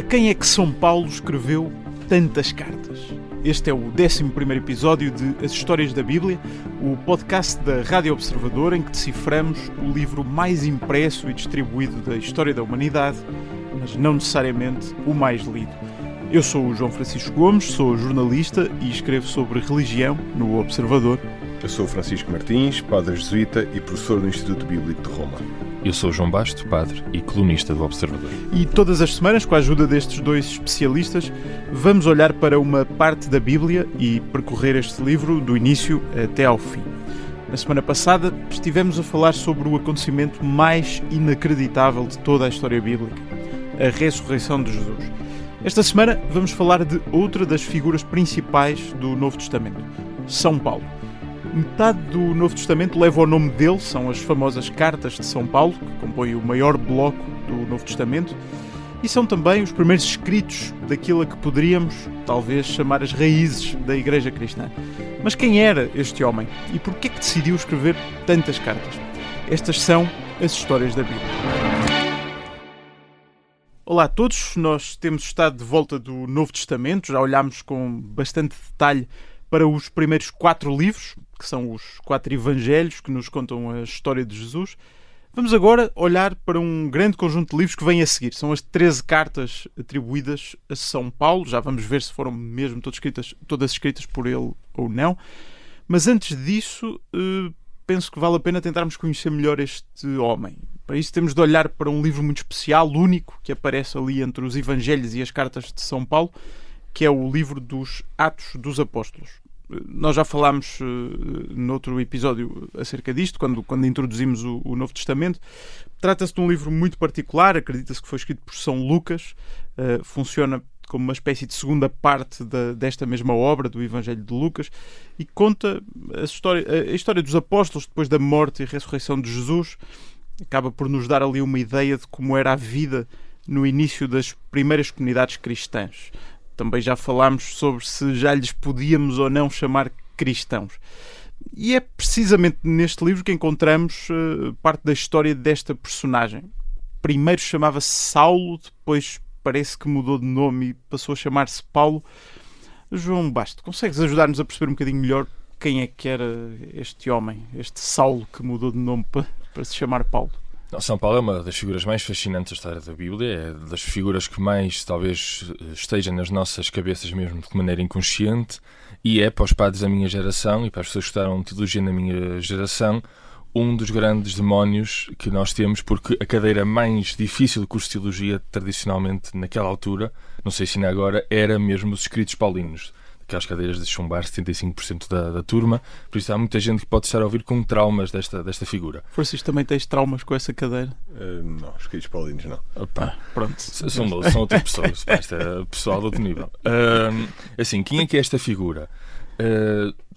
quem é que São Paulo escreveu tantas cartas? Este é o 11º episódio de As Histórias da Bíblia, o podcast da Rádio Observador em que deciframos o livro mais impresso e distribuído da história da humanidade, mas não necessariamente o mais lido. Eu sou o João Francisco Gomes, sou jornalista e escrevo sobre religião no Observador. Eu sou o Francisco Martins, padre jesuíta e professor do Instituto Bíblico de Roma. Eu sou o João Basto, padre e colunista do Observador. E todas as semanas, com a ajuda destes dois especialistas, vamos olhar para uma parte da Bíblia e percorrer este livro do início até ao fim. Na semana passada estivemos a falar sobre o acontecimento mais inacreditável de toda a história bíblica, a ressurreição de Jesus. Esta semana vamos falar de outra das figuras principais do Novo Testamento, São Paulo. Metade do Novo Testamento leva o nome dele, são as famosas Cartas de São Paulo, que compõem o maior bloco do Novo Testamento, e são também os primeiros escritos daquilo a que poderíamos, talvez, chamar as raízes da Igreja Cristã. Mas quem era este homem? E porquê que decidiu escrever tantas cartas? Estas são as histórias da Bíblia. Olá a todos, nós temos estado de volta do Novo Testamento, já olhámos com bastante detalhe para os primeiros 4 livros, que são os 4 evangelhos que nos contam a história de Jesus. Vamos agora olhar para um grande conjunto de livros que vem a seguir. São as 13 cartas atribuídas a São Paulo. Já vamos ver se foram mesmo todas escritas por ele ou não. Mas antes disso, penso que vale a pena tentarmos conhecer melhor este homem. Para isso temos de olhar para um livro muito especial, único, que aparece ali entre os evangelhos e as cartas de São Paulo, que é o livro dos Atos dos Apóstolos. Nós já falámos noutro episódio acerca disto, quando introduzimos o Novo Testamento. Trata-se de um livro muito particular, acredita-se que foi escrito por São Lucas, funciona como uma espécie de segunda parte desta mesma obra, do Evangelho de Lucas, e conta a história dos apóstolos depois da morte e ressurreição de Jesus. Acaba por nos dar ali uma ideia de como era a vida no início das primeiras comunidades cristãs. Também já falámos sobre se já lhes podíamos ou não chamar cristãos. E é precisamente neste livro que encontramos parte da história desta personagem. Primeiro chamava-se Saulo, depois parece que mudou de nome e passou a chamar-se Paulo. João Basto, consegues ajudar-nos a perceber um bocadinho melhor quem é que era este homem, este Saulo que mudou de nome para se chamar Paulo? São Paulo é uma das figuras mais fascinantes da história da Bíblia, é das figuras que mais, talvez, estejam nas nossas cabeças mesmo de maneira inconsciente, e é, para os padres da minha geração e para as pessoas que estudaram teologia na minha geração, um dos grandes demónios que nós temos, porque a cadeira mais difícil do curso de teologia, tradicionalmente, naquela altura, não sei se ainda agora, era mesmo os escritos paulinos. Aquelas cadeiras de chumbar 75% da turma, por isso há muita gente que pode estar a ouvir com traumas desta figura. Francisco, também tens traumas com essa cadeira? Não, escritos paulinos não. Pronto. São outras pessoas, isto é pessoal de outro nível. Assim, quem é que é esta figura?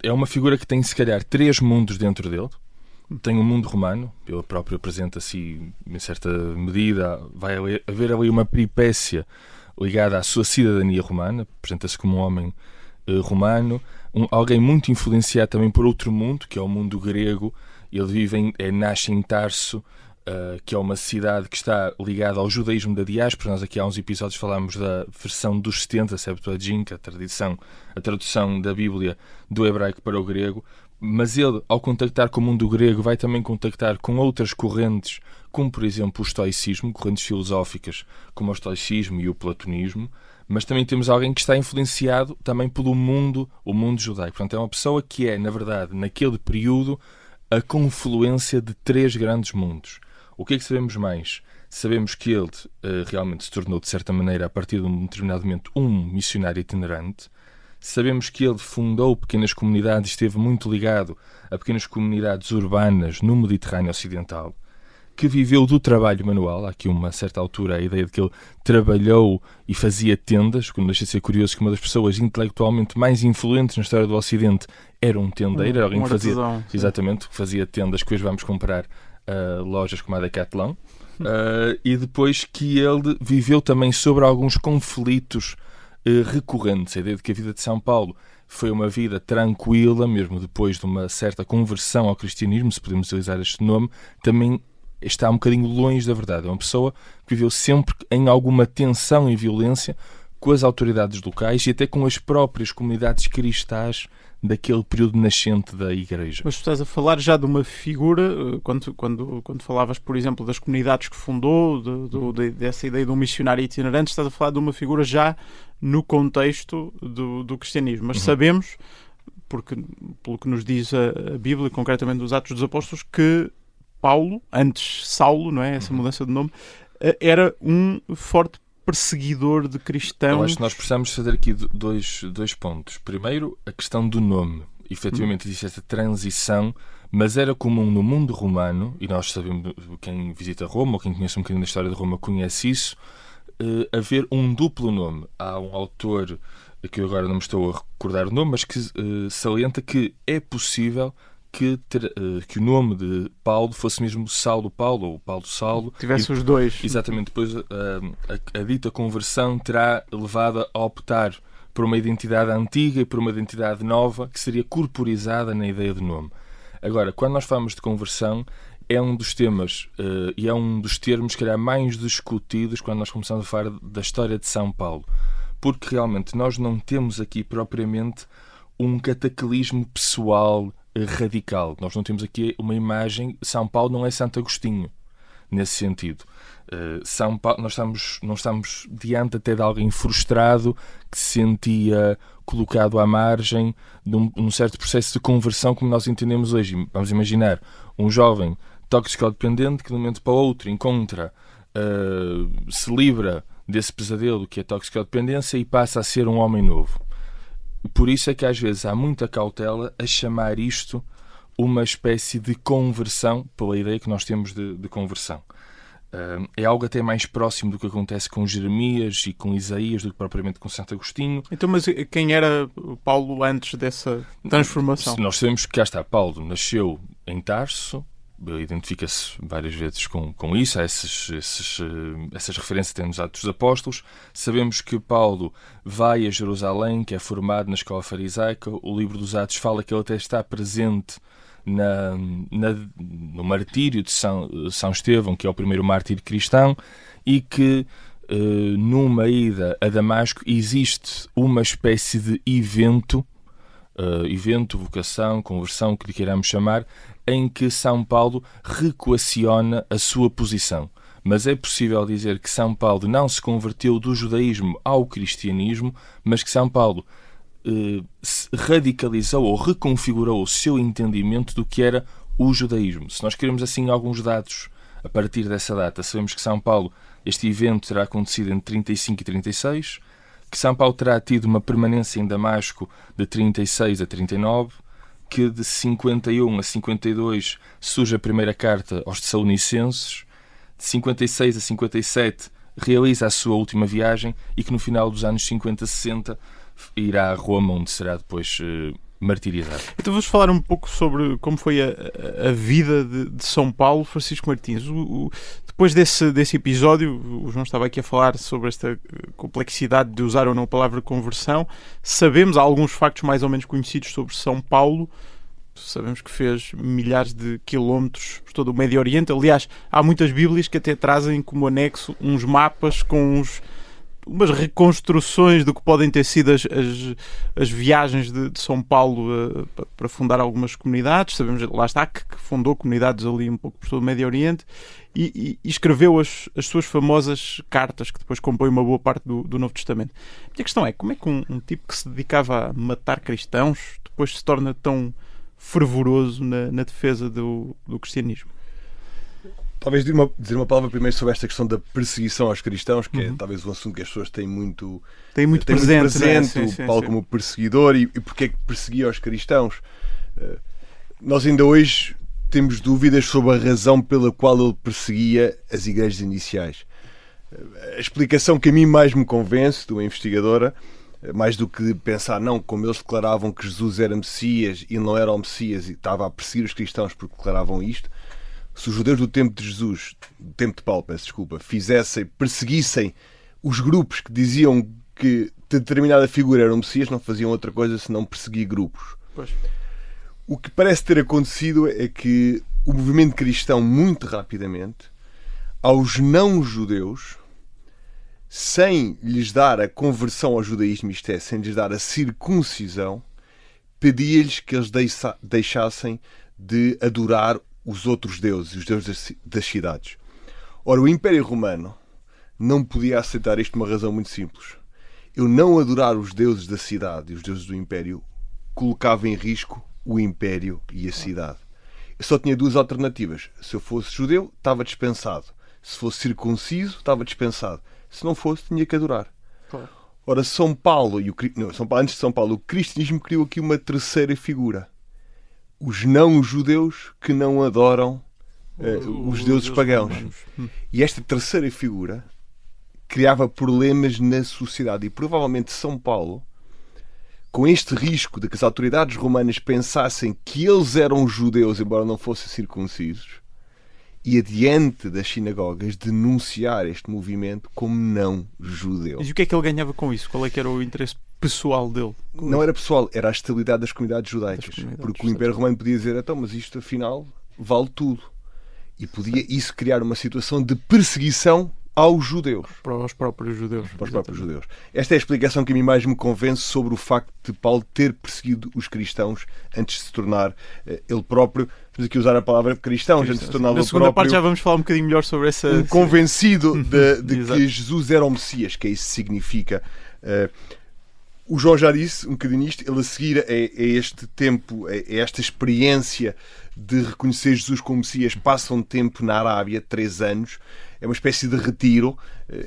É uma figura que tem, se calhar, 3 mundos dentro dele. Tem um mundo romano, ele próprio apresenta-se, em certa medida, vai haver ali uma peripécia ligada à sua cidadania romana, apresenta-se como um homem romano, alguém muito influenciado também por outro mundo, que é o mundo grego. Ele nasce em Tarso, que é uma cidade que está ligada ao judaísmo da diáspora. Nós aqui há uns episódios falámos da versão dos 70, Septuaginta, a tradução da Bíblia do hebraico para o grego. Mas ele, ao contactar com o mundo grego, vai também contactar com outras correntes, como por exemplo o estoicismo, correntes filosóficas como o estoicismo e o platonismo. Mas também temos alguém que está influenciado também pelo mundo, o mundo judaico. Portanto, é uma pessoa que é, na verdade, naquele período, a confluência de 3 grandes mundos. O que é que sabemos mais? Sabemos que ele realmente se tornou, de certa maneira, a partir de um determinado momento, um missionário itinerante. Sabemos que ele fundou pequenas comunidades, esteve muito ligado a pequenas comunidades urbanas no Mediterrâneo Ocidental, que viveu do trabalho manual. Há aqui uma certa altura a ideia de que ele trabalhou e fazia tendas, que não deixa de ser curioso que uma das pessoas intelectualmente mais influentes na história do Ocidente era um tendeiro, alguém que fazia, exatamente, que fazia tendas que hoje vamos comprar lojas como a Decathlon, e depois que ele viveu também sobre alguns conflitos recorrentes. A ideia de que a vida de São Paulo foi uma vida tranquila, mesmo depois de uma certa conversão ao cristianismo, se podemos utilizar este nome, também está um bocadinho longe da verdade. É uma pessoa que viveu sempre em alguma tensão e violência com as autoridades locais e até com as próprias comunidades cristãs daquele período nascente da Igreja. Mas tu estás a falar já de uma figura, quando falavas, por exemplo, das comunidades que fundou, dessa ideia de um missionário itinerante, estás a falar de uma figura já no contexto do cristianismo. Mas sabemos, porque, pelo que nos diz a Bíblia, concretamente dos Atos dos Apóstolos, que Paulo, antes Saulo, não é? Essa mudança de nome, era um forte perseguidor de cristãos. Eu acho que nós precisamos fazer aqui dois pontos. Primeiro, a questão do nome. Efetivamente existe esta transição, mas era comum no mundo romano, e nós sabemos, quem visita Roma, ou quem conhece um bocadinho da história de Roma, conhece isso, haver um duplo nome. Há um autor, que eu agora não me estou a recordar o nome, mas que salienta que é possível que o nome de Paulo fosse mesmo Saulo Paulo, ou Paulo Saulo. Tivesse os dois. Exatamente. Depois a dita conversão terá levado a optar por uma identidade antiga e por uma identidade nova que seria corporizada na ideia de nome. Agora, quando nós falamos de conversão, é um dos temas e é um dos termos que calhar mais discutidos quando nós começamos a falar da história de São Paulo. Porque realmente nós não temos aqui propriamente um cataclismo pessoal radical. Nós não temos aqui uma imagem. São Paulo não é Santo Agostinho, nesse sentido. São Paulo, nós não estamos diante até de alguém frustrado que se sentia colocado à margem de um certo processo de conversão como nós entendemos hoje. Vamos imaginar um jovem toxicodependente que de um momento para o outro encontra, se livra desse pesadelo que é a toxicodependência e passa a ser um homem novo. Por isso é que às vezes há muita cautela a chamar isto uma espécie de conversão, pela ideia que nós temos de conversão. É algo até mais próximo do que acontece com Jeremias e com Isaías do que propriamente com Santo Agostinho. Então, mas quem era Paulo antes dessa transformação? Nós sabemos que cá está, Paulo nasceu em Tarso, identifica-se várias vezes com isso, há essas referências até nos Atos dos Apóstolos. Sabemos que Paulo vai a Jerusalém, que é formado na escola farisaica. O livro dos Atos fala que ele até está presente no martírio de São Estevão, que é o primeiro mártir cristão, e que numa ida a Damasco existe uma espécie de evento, vocação, conversão, que lhe queiramos chamar, em que São Paulo reequaciona a sua posição. Mas é possível dizer que São Paulo não se converteu do judaísmo ao cristianismo, mas que São Paulo se radicalizou ou reconfigurou o seu entendimento do que era o judaísmo. Se nós queremos assim alguns dados a partir dessa data, sabemos que São Paulo, este evento terá acontecido entre 35 e 36, que São Paulo terá tido uma permanência em Damasco de 36 a 39, que de 51 a 52 surge a primeira carta aos Tessalonicenses, de 56 a 57 realiza a sua última viagem e que no final dos anos 50-60 irá a Roma, onde será depois martirizado. Então vamos falar um pouco sobre como foi a vida de São Paulo, Francisco Martins. Depois desse episódio, o João estava aqui a falar sobre esta complexidade de usar ou não a palavra conversão. Sabemos, há alguns factos mais ou menos conhecidos sobre São Paulo. Sabemos que fez milhares de quilómetros por todo o Médio Oriente. Aliás, há muitas Bíblias que até trazem como anexo uns mapas com umas reconstruções do que podem ter sido as viagens de São Paulo para fundar algumas comunidades. Sabemos, lá está, que fundou comunidades ali um pouco por todo o Médio Oriente e escreveu as suas famosas cartas, que depois compõem uma boa parte do Novo Testamento. A minha questão é, como é que um tipo que se dedicava a matar cristãos depois se torna tão fervoroso na defesa do cristianismo? Talvez dizer uma palavra primeiro sobre esta questão da perseguição aos cristãos, que é talvez um assunto que as pessoas têm muito presente, né? O Paulo como perseguidor e porque é que perseguia os cristãos. Nós ainda hoje temos dúvidas sobre a razão pela qual ele perseguia as igrejas iniciais. A explicação que a mim mais me convence, de uma investigadora, mais do que pensar, não, como eles declaravam que Jesus era Messias e não era o Messias e estava a perseguir os cristãos porque declaravam isto. Se os judeus do tempo de Jesus, do tempo de Paulo, perseguissem os grupos que diziam que determinada figura era um Messias, não faziam outra coisa senão perseguir grupos. Pois. O que parece ter acontecido é que o movimento cristão muito rapidamente aos não-judeus, sem lhes dar a conversão ao judaísmo, isto é, sem lhes dar a circuncisão, pedia-lhes que eles deixassem de adorar os outros deuses, os deuses das cidades. Ora, o Império Romano não podia aceitar isto por uma razão muito simples. Eu não adorar os deuses da cidade e os deuses do Império colocava em risco o Império e a cidade. Eu só tinha duas alternativas. Se eu fosse judeu, estava dispensado. Se fosse circunciso, estava dispensado. Se não fosse, tinha que adorar. Claro. Ora, antes de São Paulo, o cristianismo criou aqui uma terceira figura. Os não-judeus que não adoram os deuses pagãos. E esta terceira figura criava problemas na sociedade. E provavelmente São Paulo, com este risco de que as autoridades romanas pensassem que eles eram judeus, embora não fossem circuncisos, e adiante das sinagogas denunciar este movimento como não judeu. Mas o que é que ele ganhava com isso? Qual é que era o interesse pessoal dele? Não era pessoal, era a estabilidade das comunidades judaicas. Porque o Império Romano podia dizer, então, mas isto afinal vale tudo. E podia isso criar uma situação de perseguição aos judeus. Para os próprios judeus. Para os próprios judeus. Esta é a explicação que a mim mais me convence sobre o facto de Paulo ter perseguido os cristãos antes de se tornar ele próprio. Vamos aqui usar a palavra cristãos, antes de se tornar ele próprio. Na segunda parte já vamos falar um bocadinho melhor sobre essa... Convencido de que Jesus era o Messias, que é isso que significa. O João já disse um bocadinho isto, ele a seguir a este tempo, a esta experiência de reconhecer Jesus como Messias, passa um tempo na Arábia, 3 anos, é uma espécie de retiro.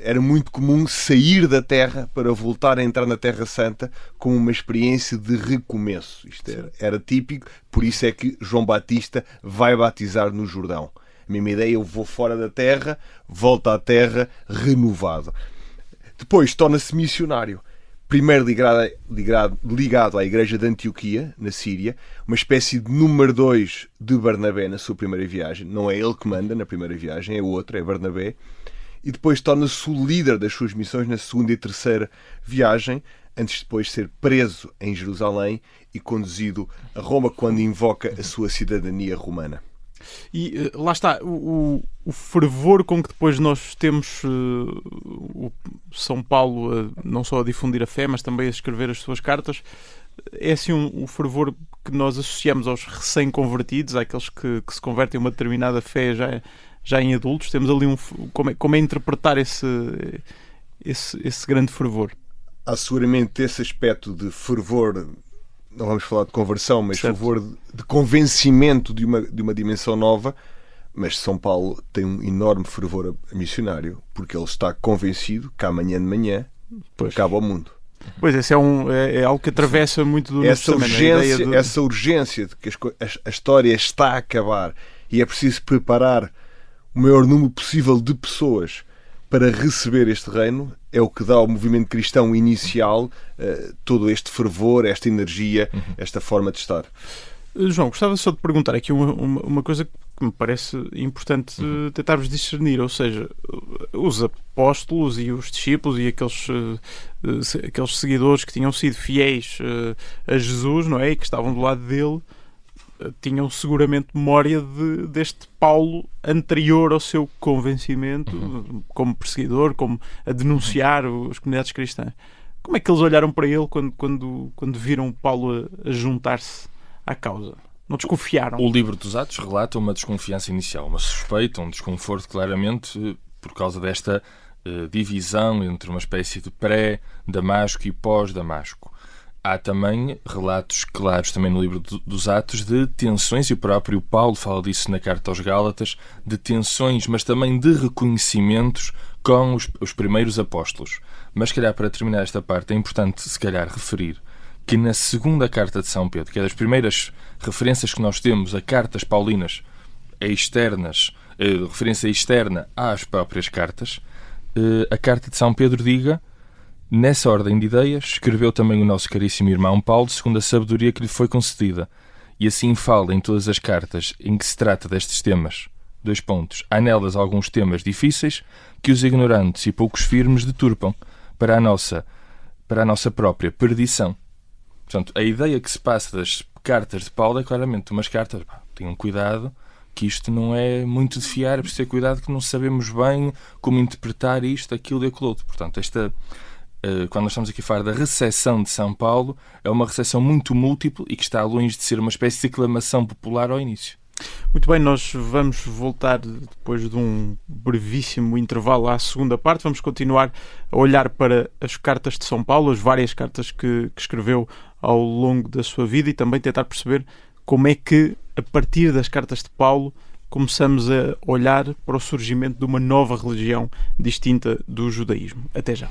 Era muito comum sair da terra para voltar a entrar na Terra Santa como uma experiência de recomeço. Isto era típico, por isso é que João Batista vai batizar no Jordão. A mesma ideia, eu vou fora da terra, volto à terra renovado. Depois torna-se missionário. Primeiro ligado à Igreja de Antioquia, na Síria, uma espécie de número 2 de Barnabé na sua primeira viagem. Não é ele que manda na primeira viagem, é outro, é Barnabé. E depois torna-se o líder das suas missões na segunda e terceira viagem, antes de depois ser preso em Jerusalém e conduzido a Roma quando invoca a sua cidadania romana. E lá está, o fervor com que depois nós temos o São Paulo não só a difundir a fé, mas também a escrever as suas cartas, é assim o fervor que nós associamos aos recém-convertidos, àqueles que se convertem a uma determinada fé já em adultos. Temos ali como é interpretar esse grande fervor. Há seguramente esse aspecto de fervor. Não vamos falar de conversão, mas fervor de convencimento de uma dimensão nova. Mas São Paulo tem um enorme fervor missionário, porque ele está convencido que amanhã de manhã acaba o mundo. Pois, esse é algo que atravessa muito do Novo Testamento. Essa urgência de que a história está a acabar e é preciso preparar o maior número possível de pessoas para receber este reino, é o que dá ao movimento cristão inicial todo este fervor, esta energia, esta forma de estar. João, gostava só de perguntar aqui uma coisa que me parece importante tentarmos discernir, ou seja, os apóstolos e os discípulos e aqueles seguidores que tinham sido fiéis a Jesus, não é? E que estavam do lado dele, tinham seguramente memória deste Paulo anterior ao seu convencimento, como perseguidor, como a denunciar as comunidades cristãs. Como é que eles olharam para ele quando viram Paulo a juntar-se à causa? Não desconfiaram? O livro dos Atos relata uma desconfiança inicial, uma suspeita, um desconforto, claramente, por causa desta divisão entre uma espécie de pré-Damasco e pós-Damasco. Há também relatos claros também no livro dos Atos de tensões, e o próprio Paulo fala disso na carta aos Gálatas, de tensões, mas também de reconhecimentos com os primeiros apóstolos. Mas, se calhar, para terminar esta parte, é importante, se calhar, referir que na segunda carta de São Pedro, que é das primeiras referências que nós temos a cartas paulinas externas, referência externa às próprias cartas, a carta de São Pedro diga: nessa ordem de ideias, escreveu também o nosso caríssimo irmão Paulo, segundo a sabedoria que lhe foi concedida. E assim fala em todas as cartas em que se trata destes temas. Há nelas alguns temas difíceis que os ignorantes e poucos firmes deturpam para a nossa própria perdição. Portanto, a ideia que se passa das cartas de Paulo é claramente umas cartas, tenham cuidado, que isto não é muito de fiar, é preciso ter cuidado que não sabemos bem como interpretar isto, aquilo e aquilo outro. Portanto, quando nós estamos aqui a falar da recepção de São Paulo, é uma recepção muito múltipla e que está longe de ser uma espécie de aclamação popular ao início. Muito bem, nós vamos voltar depois de um brevíssimo intervalo à segunda parte. Vamos continuar a olhar para as cartas de São Paulo, as várias cartas que escreveu ao longo da sua vida, e também tentar perceber como é que, a partir das cartas de Paulo, começamos a olhar para o surgimento de uma nova religião distinta do judaísmo. Até já.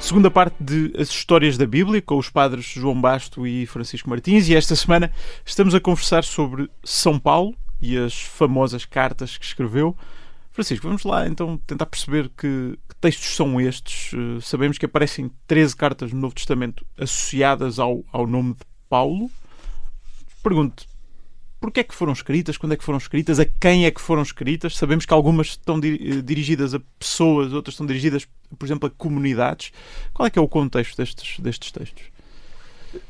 Segunda parte de As Histórias da Bíblia, com os padres João Basto e Francisco Martins, e esta semana estamos a conversar sobre São Paulo e as famosas cartas que escreveu. Francisco, vamos lá então tentar perceber que textos são estes. Sabemos que aparecem 13 cartas no Novo Testamento associadas ao nome de Paulo. Pergunto, porquê é que foram escritas? Quando é que foram escritas? A quem é que foram escritas? Sabemos que algumas estão dirigidas a pessoas, outras estão dirigidas, por exemplo, a comunidades. Qual é que é o contexto destes textos?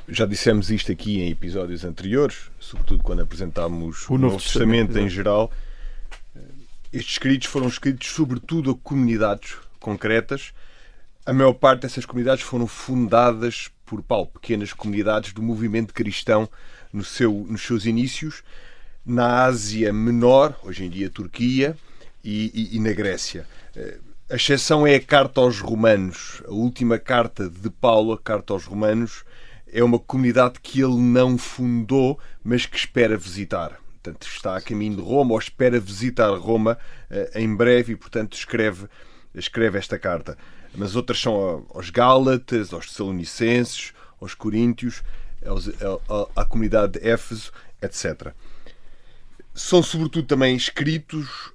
Já dissemos isto aqui em episódios anteriores, sobretudo quando apresentámos o Novo Testamento em geral. Estes escritos foram escritos sobretudo a comunidades concretas. A maior parte dessas comunidades foram fundadas por Paulo, pequenas comunidades do movimento cristão nos seus inícios, na Ásia Menor, hoje em dia Turquia, e na Grécia. A exceção é a carta aos Romanos. A última carta de Paulo, a carta aos Romanos, é uma comunidade que ele não fundou, mas que espera visitar. Portanto, está a caminho de Roma, ou espera visitar Roma em breve, e, portanto, escreve esta carta. Mas outras são aos Gálatas, aos Tessalonicenses, aos Coríntios, à comunidade de Éfeso, etc. São, sobretudo, também escritos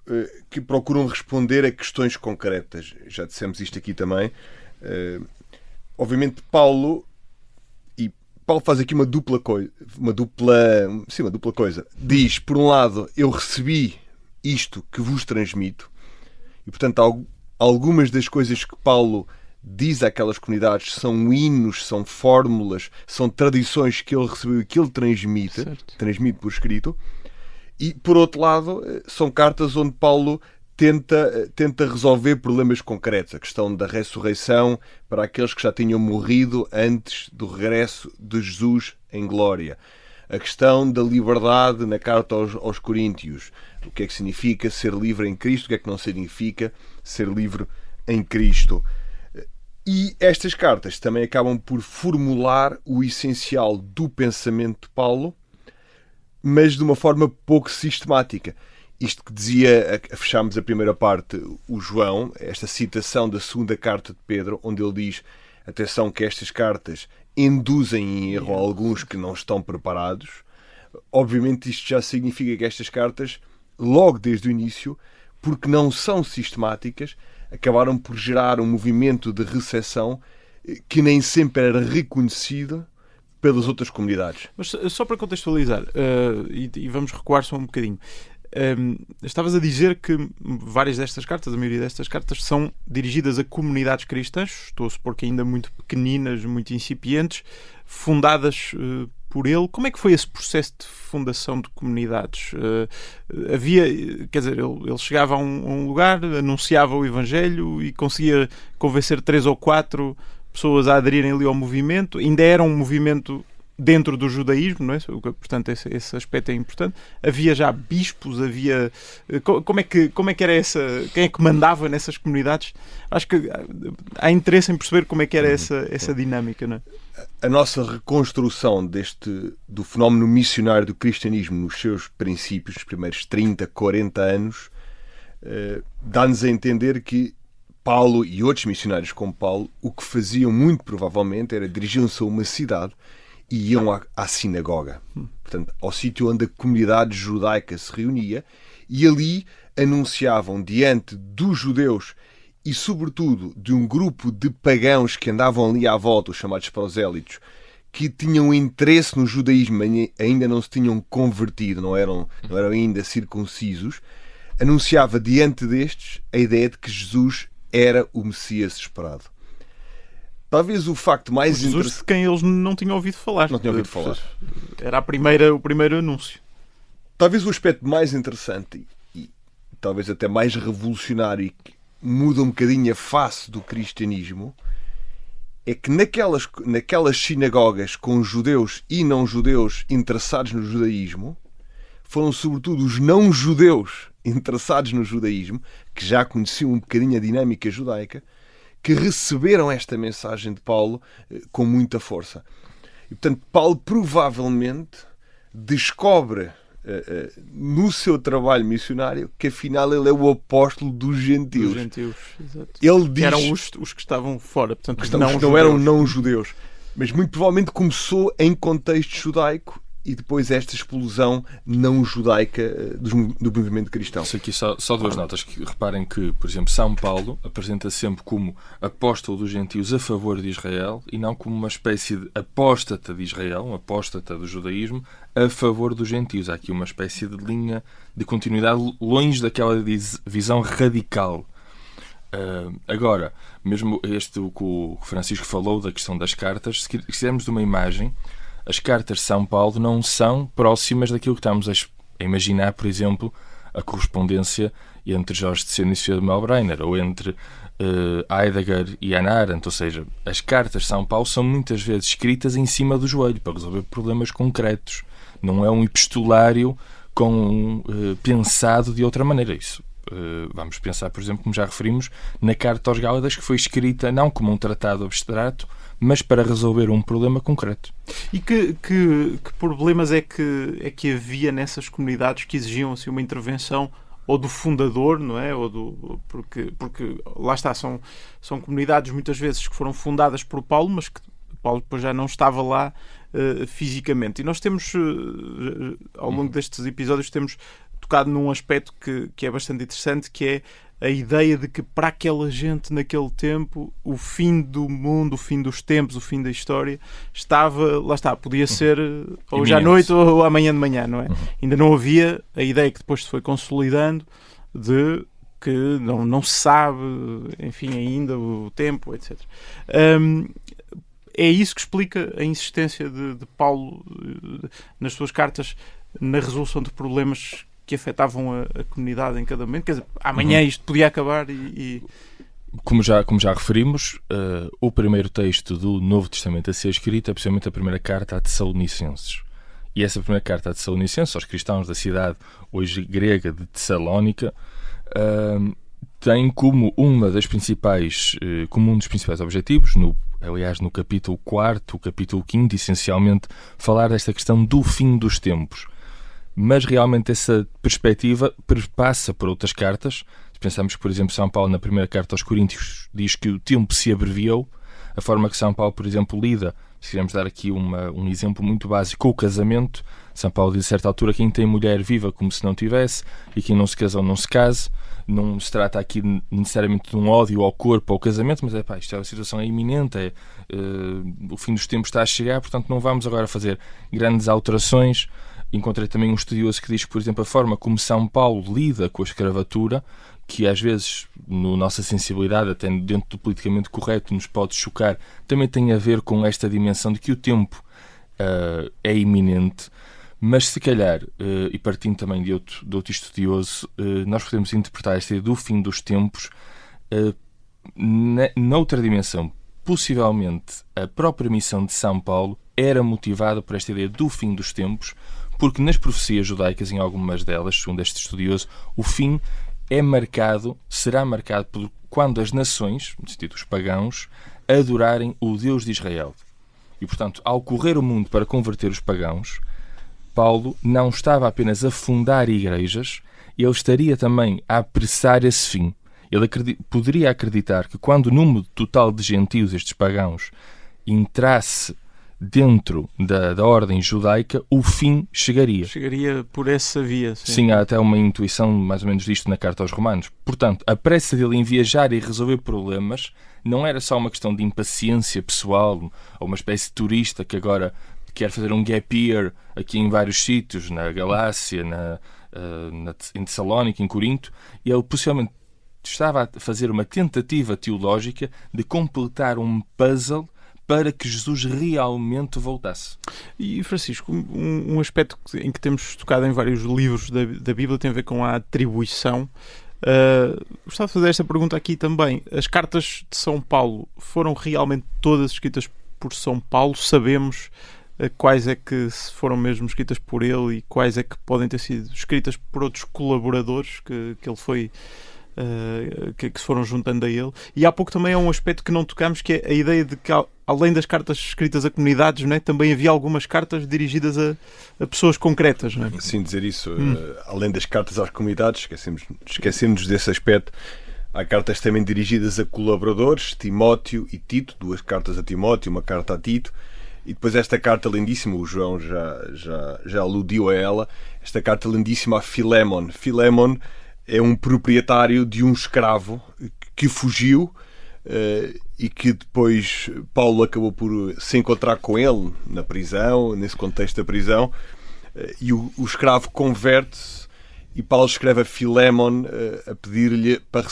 que procuram responder a questões concretas. Já dissemos isto aqui também. Obviamente, Paulo faz aqui uma dupla coisa. Diz, por um lado, eu recebi isto que vos transmito, e, portanto, algumas das coisas que Paulo diz àquelas comunidades são hinos, são fórmulas, são tradições que ele recebeu e que ele transmite por escrito. E, por outro lado, são cartas onde Paulo tenta resolver problemas concretos. A questão da ressurreição para aqueles que já tinham morrido antes do regresso de Jesus em glória. A questão da liberdade na carta aos Coríntios. O que é que significa ser livre em Cristo? O que é que não significa ser livre em Cristo? E estas cartas também acabam por formular o essencial do pensamento de Paulo, mas de uma forma pouco sistemática. Isto que dizia, fechámos a primeira parte, o João, esta citação da segunda carta de Pedro, onde ele diz, atenção, que estas cartas induzem em erro alguns que não estão preparados. Obviamente isto já significa que estas cartas, logo desde o início, porque não são sistemáticas, acabaram por gerar um movimento de recepção que nem sempre era reconhecido pelas outras comunidades. Mas só para contextualizar, e vamos recuar só um bocadinho, estavas a dizer que várias destas cartas, a maioria destas cartas, são dirigidas a comunidades cristãs, estou a supor que ainda muito pequeninas, muito incipientes, fundadas por ele. Como é que foi esse processo de fundação de comunidades? Ele chegava a um lugar, anunciava o Evangelho e conseguia convencer 3 ou 4 pessoas a aderirem ali ao movimento. Ainda era um movimento dentro do judaísmo, não é? Portanto, esse aspecto é importante. Havia já bispos, havia... Como é que era essa... Quem é que mandava nessas comunidades? Acho que há interesse em perceber como é que era essa dinâmica, não é? A nossa reconstrução do fenómeno missionário do cristianismo nos seus princípios, os primeiros 30, 40 anos, dá-nos a entender que Paulo e outros missionários como Paulo, o que faziam muito provavelmente era dirigiam-se a uma cidade e iam à sinagoga, portanto, ao sítio onde a comunidade judaica se reunia, e ali anunciavam diante dos judeus e, sobretudo, de um grupo de pagãos que andavam ali à volta, os chamados prosélitos, que tinham interesse no judaísmo, ainda não se tinham convertido, não eram ainda circuncisos, anunciava diante destes a ideia de que Jesus era o Messias esperado. Talvez o facto mais Jesus de quem eles não tinham ouvido falar. Não tinham ouvido falar. Era o primeiro anúncio. Talvez o aspecto mais interessante e talvez até mais revolucionário e que muda um bocadinho a face do cristianismo é que naquelas sinagogas com judeus e não-judeus interessados no judaísmo, foram sobretudo os não-judeus interessados no judaísmo, que já conheciam um bocadinho a dinâmica judaica, que receberam esta mensagem de Paulo com muita força. E, portanto, Paulo provavelmente descobre no seu trabalho missionário que afinal ele é o apóstolo dos gentios. Dos gentios, exato. Ele diz, eram os que estavam fora, portanto, que não eram não-judeus. Mas muito provavelmente começou em contexto judaico e depois esta explosão não-judaica do movimento cristão. Isso aqui só duas notas. Que reparem que, por exemplo, São Paulo apresenta sempre como apóstolo dos gentios a favor de Israel e não como uma espécie de apóstata de Israel, um apóstata do judaísmo, a favor dos gentios. Há aqui uma espécie de linha de continuidade longe daquela visão radical. Agora, mesmo o que o Francisco falou da questão das cartas, se quisermos de uma imagem, as cartas de São Paulo não são próximas daquilo que estamos a imaginar, por exemplo, a correspondência entre Jorge de Sena e Sofia de Melbrenner, ou entre Heidegger e Hannah Arendt. Ou seja, as cartas de São Paulo são muitas vezes escritas em cima do joelho, para resolver problemas concretos. Não é um epistolário pensado de outra maneira. Isso. Vamos pensar, por exemplo, como já referimos, na Carta aos Gálatas, que foi escrita não como um tratado abstrato, mas para resolver um problema concreto. E que problemas é que havia nessas comunidades que exigiam assim, uma intervenção ou do fundador, não é? Porque lá está, são comunidades muitas vezes que foram fundadas por Paulo, mas que Paulo depois já não estava lá fisicamente. E nós temos, ao longo destes episódios, temos tocado num aspecto que é bastante interessante, que é a ideia de que para aquela gente naquele tempo o fim do mundo, o fim dos tempos, o fim da história estava, lá está, podia ser hoje à noite ou amanhã de manhã, não é? Ainda não havia a ideia que depois se foi consolidando de que não se sabe, enfim, ainda o tempo, etc. É isso que explica a insistência de Paulo nas suas cartas na resolução de problemas que afetavam a comunidade em cada momento. Quer dizer, amanhã isto podia acabar e... Como já referimos, o primeiro texto do Novo Testamento a ser escrito é precisamente a primeira carta a Tessalonicenses. E essa primeira carta a Tessalonicenses, aos cristãos da cidade hoje grega de Tessalónica, tem como um dos principais objetivos, aliás, no capítulo 4, o capítulo 5, essencialmente, falar desta questão do fim dos tempos. Mas realmente essa perspectiva passa por outras cartas. Se pensamos que, por exemplo, São Paulo, na primeira carta aos Coríntios, diz que o tempo se abreviou. A forma que São Paulo, por exemplo, lida, se quisermos dar aqui um exemplo muito básico, com o casamento. São Paulo diz a certa altura: quem tem mulher viva como se não tivesse, e quem não se casou não se case. Não se trata aqui necessariamente de um ódio ao corpo ou ao casamento, mas isto é uma situação iminente, o fim dos tempos está a chegar, portanto não vamos agora fazer grandes alterações. Encontrei também um estudioso que diz que, por exemplo, a forma como São Paulo lida com a escravatura, que às vezes, na nossa sensibilidade, até dentro do politicamente correto, nos pode chocar, também tem a ver com esta dimensão de que o tempo é iminente. Mas se calhar, e partindo também de outro estudioso, nós podemos interpretar esta ideia do fim dos tempos noutra dimensão. Possivelmente, a própria missão de São Paulo era motivada por esta ideia do fim dos tempos, porque nas profecias judaicas, em algumas delas, segundo este estudioso, o fim será marcado por quando as nações, no sentido dos pagãos, adorarem o Deus de Israel. E, portanto, ao correr o mundo para converter os pagãos, Paulo não estava apenas a fundar igrejas, ele estaria também a apressar esse fim. Ele poderia acreditar que quando o número total de gentios, estes pagãos, entrasse dentro da ordem judaica, o fim chegaria. Chegaria por essa via. Sim, há até uma intuição mais ou menos disto na carta aos Romanos. Portanto, a pressa dele em viajar e resolver problemas não era só uma questão de impaciência pessoal ou uma espécie de turista que agora quer fazer um gap year aqui em vários sítios, na Galácia, em Tessalónica, em Corinto. Ele possivelmente estava a fazer uma tentativa teológica de completar um puzzle para que Jesus realmente voltasse. E, Francisco, um aspecto em que temos tocado em vários livros da Bíblia tem a ver com a atribuição. Gostava de fazer esta pergunta aqui também. As cartas de São Paulo foram realmente todas escritas por São Paulo? Sabemos quais é que foram mesmo escritas por ele e quais é que podem ter sido escritas por outros colaboradores que ele foi... que se foram juntando a ele. E há pouco também é um aspecto que não tocamos, que é a ideia de que, além das cartas escritas a comunidades, não é? Também havia algumas cartas dirigidas a pessoas concretas. Não é? Sim, dizer isso. Além das cartas às comunidades, esquecemos desse aspecto. Há cartas também dirigidas a colaboradores, Timóteo e Tito, 2 cartas a Timóteo, uma carta a Tito. E depois esta carta lindíssima, o João já aludiu a ela, esta carta lindíssima a Filémon. Filémon é um proprietário de um escravo que fugiu e que depois Paulo acabou por se encontrar com ele na prisão, nesse contexto da prisão, e o escravo converte-se e Paulo escreve a Filémon a pedir-lhe para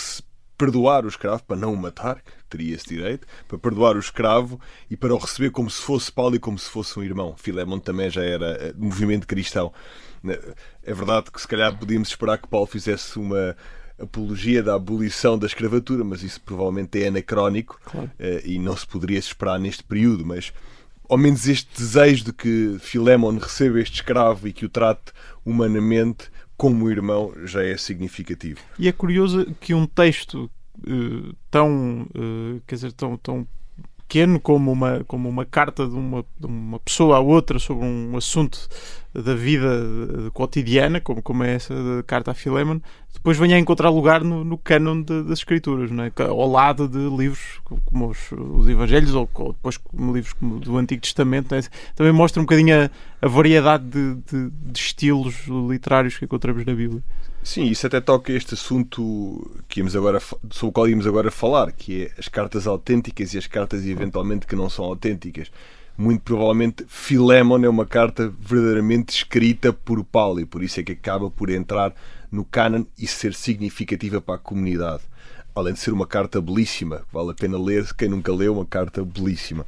perdoar o escravo, para não o matar, que teria esse direito, para perdoar o escravo e para o receber como se fosse Paulo e como se fosse um irmão. Filémon também já era movimento cristão. É verdade que se calhar podíamos esperar que Paulo fizesse uma apologia da abolição da escravatura, mas isso provavelmente é anacrónico. Claro. E não se poderia esperar neste período, mas ao menos este desejo de que Filémon receba este escravo e que o trate humanamente como irmão já é significativo. E é curioso que um texto tão pequeno como uma carta de uma pessoa a outra sobre um assunto da vida cotidiana, como é essa da carta a Filémon, depois venha a encontrar lugar no cânon das Escrituras, não é? Ao lado de livros como os Evangelhos ou depois livros como do Antigo Testamento, não é? Também mostra um bocadinho a variedade de estilos literários que encontramos na Bíblia. Sim, isso até toca este assunto sobre o qual íamos agora falar, que é as cartas autênticas e as cartas eventualmente que não são autênticas. Muito provavelmente Filémon é uma carta verdadeiramente escrita por Paulo e por isso é que acaba por entrar no cânon e ser significativa para a comunidade. Além de ser uma carta belíssima, vale a pena ler, quem nunca leu, uma carta belíssima.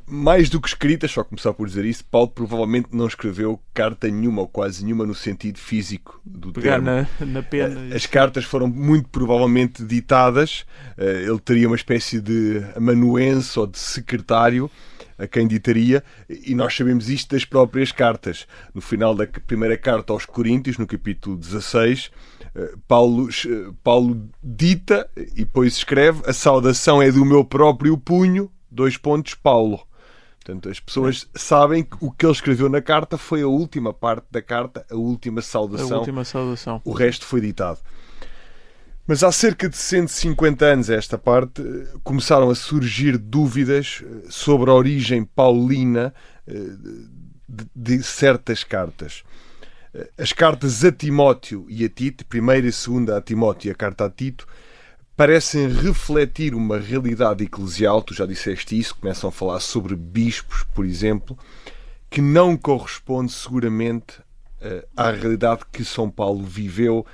Mais do que escrita, só começar por dizer isso, Paulo provavelmente não escreveu carta nenhuma ou quase nenhuma no sentido físico do pegar termo. na pena. As cartas foram muito provavelmente ditadas. Ele teria uma espécie de amanuense ou de secretário a quem ditaria, e nós sabemos isto das próprias cartas. No final da primeira carta aos Coríntios, no capítulo 16, Paulo dita e depois escreve: a saudação é do meu próprio punho, Paulo. Portanto, as pessoas sabem que o que ele escreveu na carta foi a última parte da carta, a última saudação. O resto foi ditado. Mas há cerca de 150 anos a esta parte começaram a surgir dúvidas sobre a origem paulina de certas cartas. As cartas a Timóteo e a Tito, primeira e segunda a Timóteo e a carta a Tito, parecem refletir uma realidade eclesial, tu já disseste isso, começam a falar sobre bispos, por exemplo, que não corresponde seguramente à realidade que São Paulo viveu,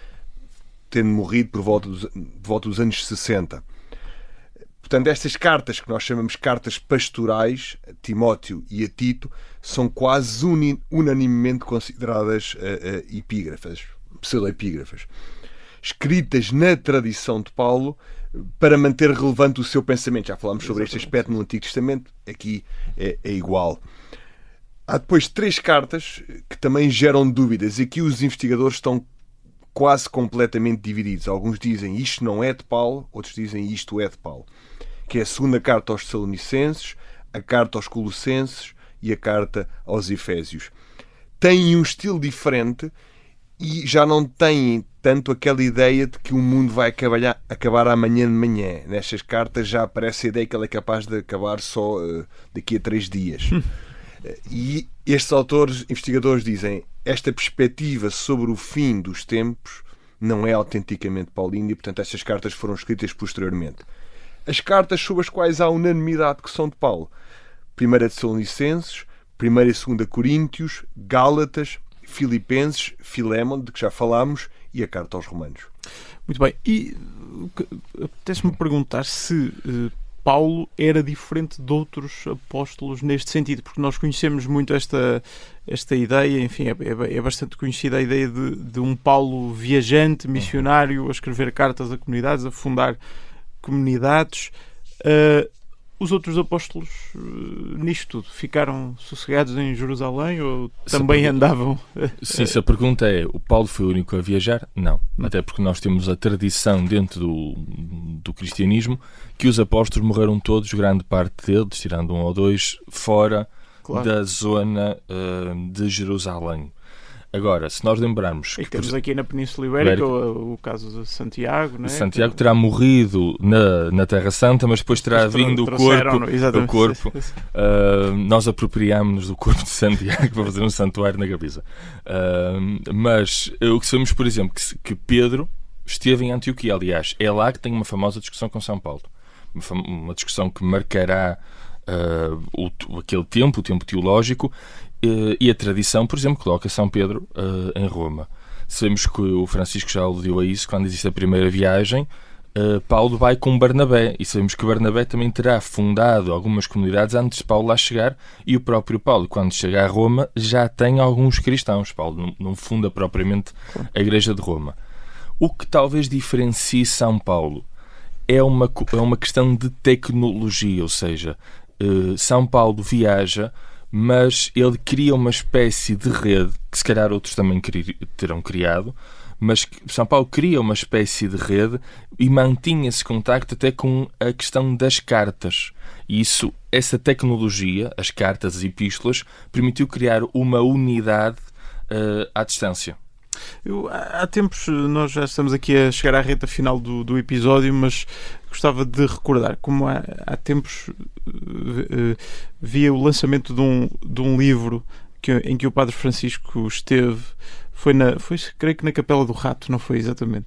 tendo morrido por volta dos anos 60. Portanto, estas cartas, que nós chamamos cartas pastorais, a Timóteo e a Tito, são quase unanimemente consideradas epígrafas, pseudoepígrafas, escritas na tradição de Paulo para manter relevante o seu pensamento. Já falámos sobre este aspecto no Antigo Testamento, aqui é igual. Há depois 3 cartas que também geram dúvidas, e aqui os investigadores estão quase completamente divididos. Alguns dizem isto não é de Paulo, outros dizem isto é de Paulo, que é a segunda carta aos Tessalonicenses, a carta aos Colossenses e a carta aos Efésios. Têm um estilo diferente e já não têm tanto aquela ideia de que o mundo vai acabar amanhã de manhã. Nestas cartas já aparece a ideia que ele é capaz de acabar só daqui a 3 dias. E estes autores, investigadores, dizem esta perspectiva sobre o fim dos tempos não é autenticamente paulina e, portanto, estas cartas foram escritas posteriormente. As cartas sobre as quais há unanimidade que são de Paulo: 1 Tessalonicenses, 1 e 2 Coríntios, Gálatas, Filipenses, Filémon, de que já falámos, e a carta aos Romanos. Muito bem. E apetece-me perguntar se Paulo era diferente de outros apóstolos neste sentido, porque nós conhecemos muito esta ideia, enfim, é bastante conhecida a ideia de um Paulo viajante, missionário, a escrever cartas a comunidades, a fundar comunidades. Os outros apóstolos, nisto tudo, ficaram sossegados em Jerusalém ou também andavam? Sim, se a pergunta é: o Paulo foi o único a viajar? Não. Até porque nós temos a tradição dentro do cristianismo que os apóstolos morreram todos, grande parte deles, tirando 1 ou 2, fora da zona de Jerusalém. Agora, se nós lembrarmos... E temos aqui na Península Ibérica o caso de Santiago, não é? Santiago terá morrido na Terra Santa, mas depois terá vindo o corpo. Nós apropriámos-nos do corpo de Santiago para fazer um santuário na cabeça. Mas o que sabemos, por exemplo, que Pedro esteve em Antioquia. Aliás, é lá que tem uma famosa discussão com São Paulo. Uma discussão que marcará aquele tempo, o tempo teológico. E a tradição, por exemplo, coloca São Pedro em Roma. Sabemos que o Francisco já aludiu a isso quando existe a primeira viagem. Paulo vai com Barnabé, e sabemos que Barnabé também terá fundado algumas comunidades antes de Paulo lá chegar, e o próprio Paulo, quando chega a Roma, já tem alguns cristãos. Paulo não funda propriamente a Igreja de Roma. O que talvez diferencie São Paulo é uma questão de tecnologia, ou seja, São Paulo viaja, mas ele cria uma espécie de rede, que se calhar outros também terão criado, mas São Paulo cria uma espécie de rede e mantinha esse contacto até com a questão das cartas. E essa tecnologia, as cartas, as epístolas, permitiu criar uma unidade à distância. Há tempos, nós já estamos aqui a chegar à reta final do episódio, mas gostava de recordar como há tempos via o lançamento de um livro em que o Padre Francisco esteve. Foi creio que na Capela do Rato, não foi exatamente.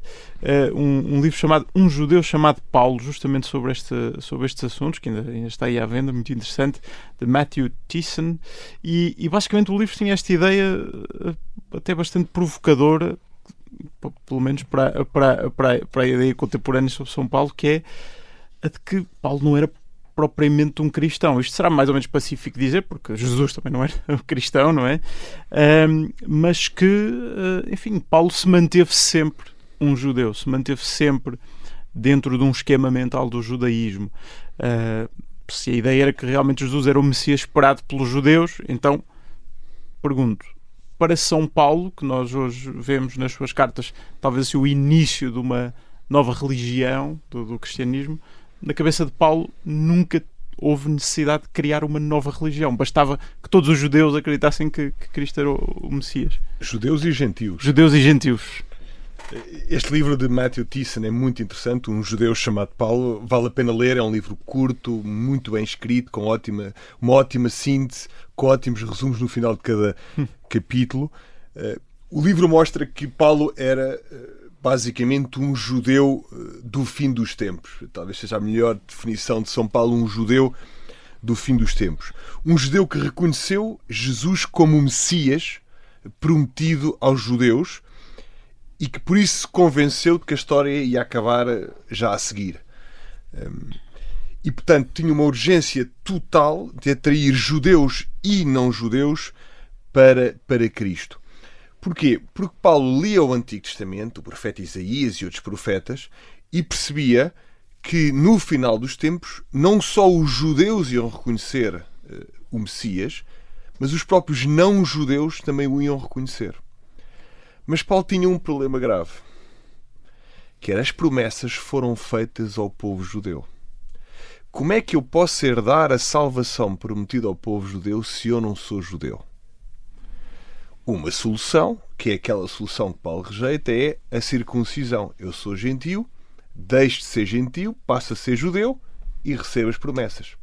Um livro chamado Um Judeu Chamado Paulo, justamente sobre estes assuntos, que ainda está aí à venda, muito interessante, de Matthew Thiessen. E basicamente o livro tinha esta ideia até bastante provocadora, pelo menos para a ideia contemporânea sobre São Paulo, que é a de que Paulo não era propriamente um cristão. Isto será mais ou menos pacífico dizer, porque Jesus também não era um cristão, não é? Mas que, enfim, Paulo se manteve sempre um judeu, se manteve sempre dentro de um esquema mental do judaísmo. Se a ideia era que realmente Jesus era o Messias esperado pelos judeus, então, pergunto, para São Paulo, que nós hoje vemos nas suas cartas, talvez assim, o início de uma nova religião do cristianismo, na cabeça de Paulo nunca houve necessidade de criar uma nova religião. Bastava que todos os judeus acreditassem que Cristo era o Messias. Judeus e gentios. Judeus e gentios. Este livro de Matthew Thiessen é muito interessante. Um Judeu Chamado Paulo. Vale a pena ler. É um livro curto, muito bem escrito, com uma ótima síntese, com ótimos resumos no final de cada capítulo. O livro mostra que Paulo era basicamente um judeu do fim dos tempos. Talvez seja a melhor definição de São Paulo, um judeu do fim dos tempos. Um judeu que reconheceu Jesus como o Messias prometido aos judeus e que por isso se convenceu de que a história ia acabar já a seguir. E, portanto, tinha uma urgência total de atrair judeus e não judeus para Cristo. Porquê? Porque Paulo lia o Antigo Testamento, o profeta Isaías e outros profetas, e percebia que no final dos tempos não só os judeus iam reconhecer o Messias, mas os próprios não-judeus também o iam reconhecer. Mas Paulo tinha um problema grave, que era as promessas foram feitas ao povo judeu. Como é que eu posso herdar a salvação prometida ao povo judeu se eu não sou judeu? uma solução, que é aquela solução que Paulo rejeita, é a circuncisão. Eu sou gentio, deixo de ser gentio, passo a ser judeu e recebo as promessas.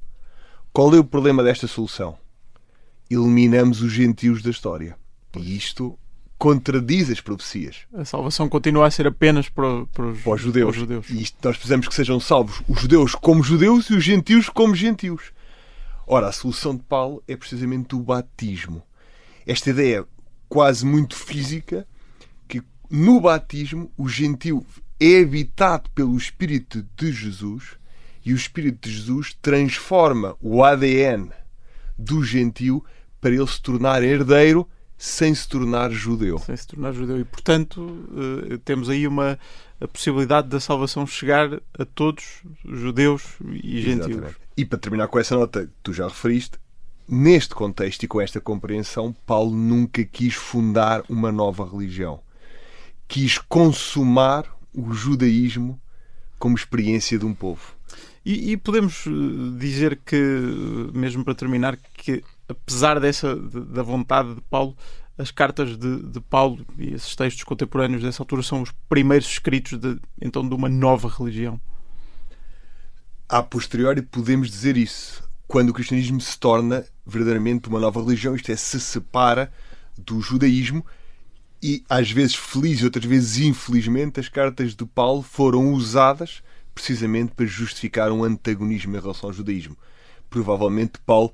Qual é o problema desta solução? Eliminamos os gentios da história. E isto contradiz as profecias. A salvação continua a ser apenas para os judeus. Para os judeus. E isto, nós precisamos que sejam salvos os judeus como judeus e os gentios como gentios. Ora, a solução de Paulo é precisamente o batismo. Esta ideia quase muito física, que no batismo o gentio é habitado pelo Espírito de Jesus e o Espírito de Jesus transforma o ADN do gentio para ele se tornar herdeiro sem se tornar judeu. Sem se tornar judeu. E, portanto, temos aí a possibilidade da salvação chegar a todos, judeus e gentios. Exatamente. E para terminar com essa nota que tu já referiste, neste contexto e com esta compreensão, Paulo nunca quis fundar uma nova religião. Quis consumar o judaísmo como experiência de um povo. E podemos dizer que, mesmo para terminar, que apesar da vontade de Paulo, as cartas de Paulo e esses textos contemporâneos dessa altura são os primeiros escritos de uma nova religião. A posteriori podemos dizer isso. Quando o cristianismo se torna verdadeiramente uma nova religião, isto é, se separa do judaísmo e, às vezes feliz e outras vezes infelizmente, as cartas de Paulo foram usadas precisamente para justificar um antagonismo em relação ao judaísmo. Provavelmente Paulo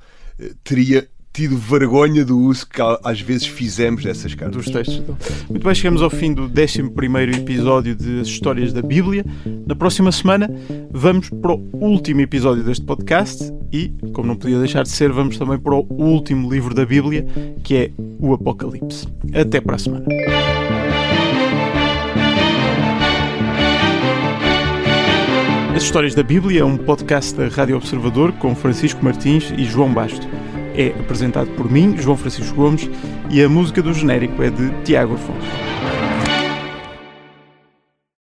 teria tido vergonha do uso que às vezes fizemos dessas cartas. Dos textos. Muito bem, chegamos ao fim do 11º episódio de As Histórias da Bíblia. Na próxima semana vamos para o último episódio deste podcast e, como não podia deixar de ser, vamos também para o último livro da Bíblia, que é o Apocalipse. Até para a semana. As Histórias da Bíblia é um podcast da Rádio Observador com Francisco Martins e João Basto. É apresentado por mim, João Francisco Gomes, e a música do genérico é de Tiago Afonso.